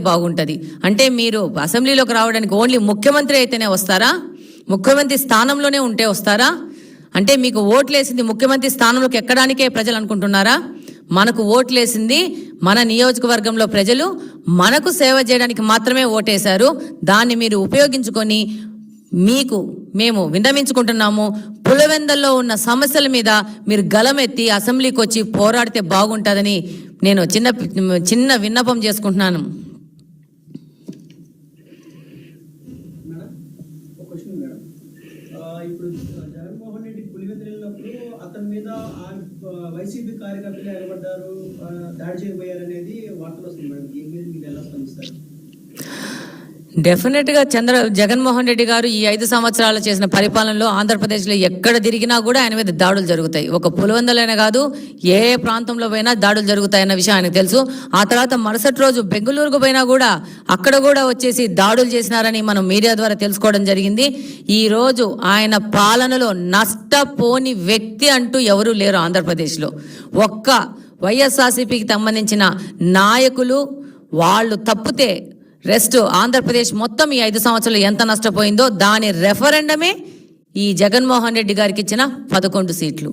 బాగుంటది. అంటే మీరు అసెంబ్లీలోకి రావడానికి ఓన్లీ ముఖ్యమంత్రి అయితేనే వస్తారా? ముఖ్యమంత్రి స్థానంలోనే ఉంటే వస్తారా? అంటే మీకు ఓట్లేసింది ముఖ్యమంత్రి స్థానంలోకి ఎక్కడానికే ప్రజలు అనుకుంటున్నారా? మనకు ఓట్లేసింది మన నియోజకవర్గంలో ప్రజలు మనకు సేవ చేయడానికి మాత్రమే ఓటేశారు. దాన్ని మీరు ఉపయోగించుకొని మీకు మేము విన్నవించుకుంటున్నాము. పులివెందుల్లో ఉన్న సమస్యల మీద మీరు గలమెత్తి అసెంబ్లీకి వచ్చి పోరాడితే బాగుంటుందని నేను చిన్న విన్నపం చేసుకుంటున్నాను. ఇప్పుడు జగన్మోహన్ రెడ్డి పులివెందులు వెళ్ళినప్పుడు అతని మీద వైసీపీ కార్యకర్తలు ఎగబడ్డారు, దాడి చేయబోయారనేది వార్తలు వస్తుంది మేడం. దీని మీద మీరు ఎలా స్పందిస్తారు? డెఫినెట్గా జగన్మోహన్ రెడ్డి గారు ఈ 5 సంవత్సరాలు చేసిన పరిపాలనలో ఆంధ్రప్రదేశ్లో ఎక్కడ తిరిగినా కూడా ఆయన మీద దాడులు జరుగుతాయి. ఒక పులివెందులైనా కాదు, ఏ ప్రాంతంలో పోయినా దాడులు జరుగుతాయన్న విషయం ఆయనకు తెలుసు. ఆ తర్వాత మరుసటి రోజు బెంగళూరుకు పోయినా కూడా అక్కడ కూడా వచ్చేసి దాడులు చేసినారని మనం మీడియా ద్వారా తెలుసుకోవడం జరిగింది. ఈరోజు ఆయన పాలనలో నష్టపోని వ్యక్తి అంటూ ఎవరూ లేరు ఆంధ్రప్రదేశ్లో. ఒక్క వైఎస్ఆర్సీపీకి సంబంధించిన నాయకులు వాళ్ళు తప్పితే రెస్ట్ ఆంధ్రప్రదేశ్ మొత్తం ఈ 5 సంవత్సరాలు ఎంత నష్టపోయిందో దాని రెఫరెండమే ఈ జగన్మోహన్ రెడ్డి గారికి ఇచ్చిన 11 సీట్లు.